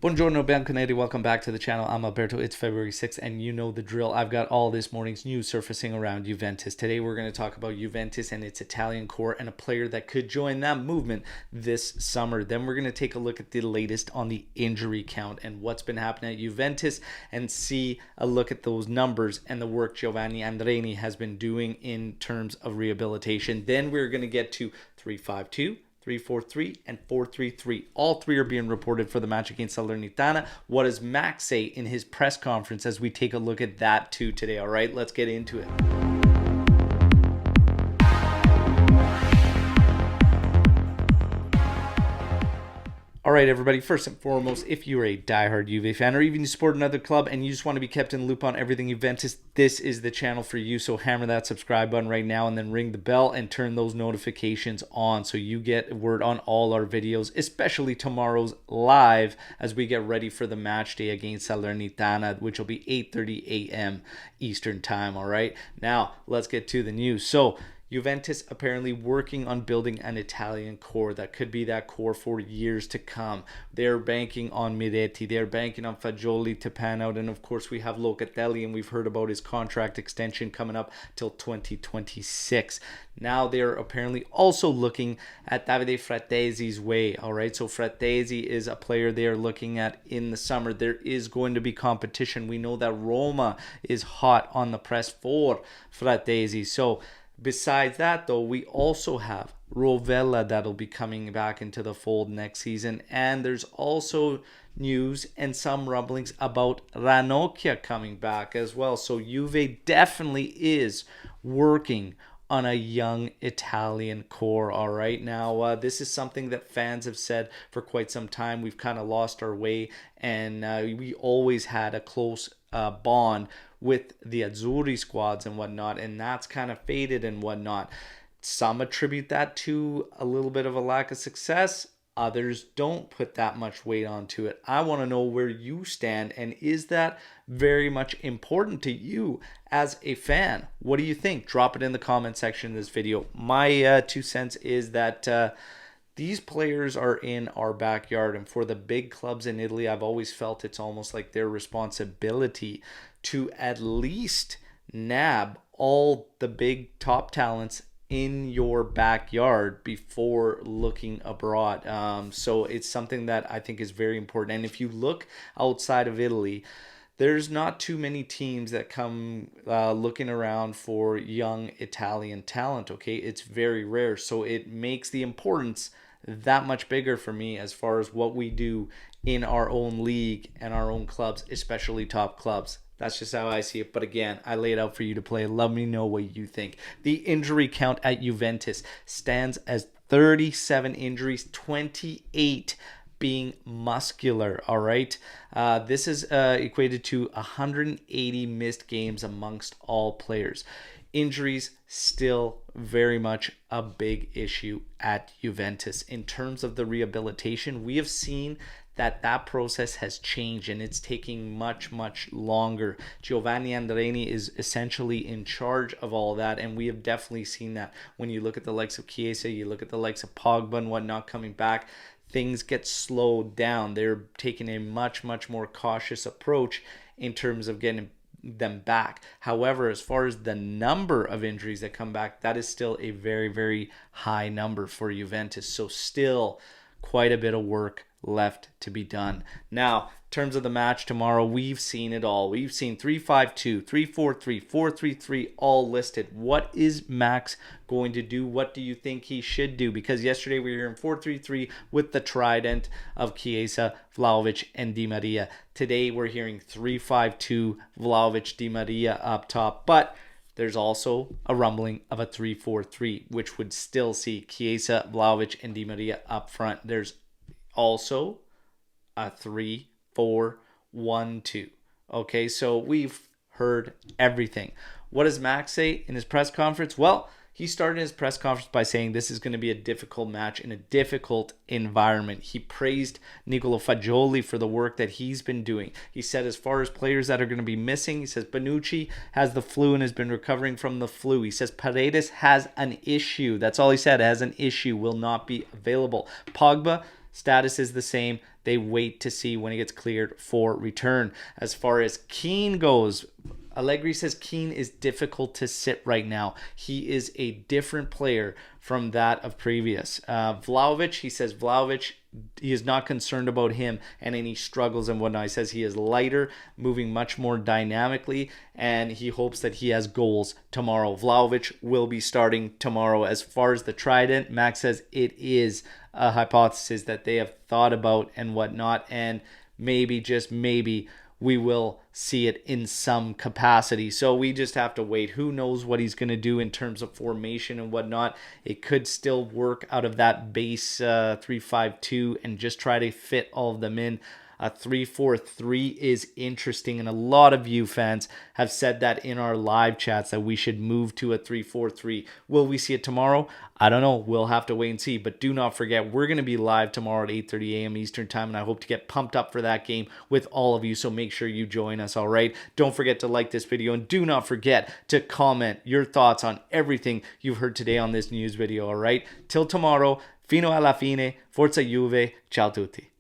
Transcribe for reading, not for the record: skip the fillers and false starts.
Buongiorno, Bianconeri. Welcome back to the channel. I'm Alberto. It's February 6th, and you know the drill. I've got all this morning's news surfacing around Juventus. Today, we're going to talk about Juventus and its Italian core and a player that could join that movement this summer. Then we're going to take a look at the latest on the injury count and what's been happening at Juventus and see a look at those numbers and the work Giovanni Andreni has been doing in terms of rehabilitation. Then we're going to get to 3-5-2. 3-4-3 and 4-3-3. All three are being reported for the match against Salernitana. What does Max say in his press conference as we take a look at that too today? All right, let's get into it. All right, everybody, first and foremost, if you're a diehard Juve fan or even you support another club and you just want to be kept in the loop on everything Juventus, this is the channel for you. So hammer that subscribe button right now and then ring the bell and turn those notifications on so you get word on all our videos, especially tomorrow's live as we get ready for the match day against Salernitana, which will be 8:30 a.m. Eastern time. All right, now let's get to the news. So Juventus apparently working on building an Italian core that could be that core for years to come. They're banking on Miretti. They're banking on Fagioli to pan out. And of course, we have Locatelli, and we've heard about his contract extension coming up till 2026. Now they're apparently also looking at Davide Frattesi's way. All right, so Frattesi is a player they are looking at in the summer. There is going to be competition. We know that Roma is hot on the press for Frattesi. So besides that, though, we also have Rovella that'll be coming back into the fold next season. And there's also news and some rumblings about Ranocchia coming back as well. So Juve definitely is working on a young Italian core. All right, now this is something that fans have said for quite some time. We've kind of lost our way, and we always had a close bond with the Azzurri squads and whatnot, and that's kind of faded and whatnot. Some attribute that to a little bit of a lack of success. Others don't put that much weight onto it. I want to know where you stand, and is that very much important to you as a fan? What do you think? Drop it in the comment section of this video. My 2 cents is that these players are in our backyard, and for the big clubs in Italy, I've always felt it's almost like their responsibility to at least nab all the big top talents in your backyard before looking abroad. So it's something that I think is very important. And if you look outside of Italy, there's not too many teams that come looking around for young Italian talent, okay? It's very rare. So it makes the importance that much bigger for me as far as what we do in our own league and our own clubs, especially top clubs. That's just how I see it. But again, I lay it out for you to play. Let me know what you think. The injury count at Juventus stands as 37 injuries, 28 being muscular. All right. This is equated to 180 missed games amongst all players. Injuries still very much a big issue at Juventus. In terms of the rehabilitation, we have seen that process has changed and it's taking much longer. Giovanni Andreni is essentially in charge of all that, and we have definitely seen that when you look at the likes of Chiesa, you look at the likes of Pogba and whatnot coming back, things get slowed down. They're taking a much more cautious approach in terms of getting them back. However, as far as the number of injuries that come back, that is still a very high number for Juventus. So still quite a bit of work left to be done. Now, in terms of the match tomorrow, we've seen it all. We've seen 3-5-2, 3-4-3, 4-3-3 all listed. What is Max going to do? What do you think he should do? Because yesterday we were hearing 4-3-3 with the trident of Chiesa, Vlahovic, and Di Maria. Today we're hearing 3-5-2, Vlahovic, Di Maria up top. But there's also a rumbling of a 3-4-3, which would still see Chiesa, Vlahovic, and Di Maria up front. There's also a 3-4-1-2. Okay, so we've heard everything. What does Max say in his press conference? Well, he started his press conference by saying this is going to be a difficult match in a difficult environment. He praised Nicolo Fagioli for the work that he's been doing. He said as far as players that are going to be missing, he says Bonucci has the flu and has been recovering from the flu. He says Paredes has an issue. That's all he said, has an issue, will not be available. Pogba, status is the same. they wait to see when he gets cleared for return. As far as Keane goes, Allegri says Keane is difficult to sit right now. He is a different player from that of previous. Vlahovic, he says Vlahovic, he is not concerned about him and any struggles and whatnot. He says he is lighter, moving much more dynamically, and he hopes that he has goals tomorrow. Vlahovic will be starting tomorrow. As far as the trident, Max says it is a hypothesis that they have thought about and whatnot, and maybe, just maybe, we will see it in some capacity. So we just have to wait. Who knows what he's going to do in terms of formation and whatnot. It could still work out of that base 3-5-2 and just try to fit all of them in. A 3-4-3 is interesting, and a lot of you fans have said that in our live chats that we should move to a 3-4-3. Will we see it tomorrow? I don't know. We'll have to wait and see. But do not forget, we're going to be live tomorrow at 8:30 a.m. Eastern Time, and I hope to get pumped up for that game with all of you. So make sure you join us, all right? Don't forget to like this video, and do not forget to comment your thoughts on everything you've heard today on this news video, all right? Till tomorrow, fino alla fine, forza Juve, ciao tutti.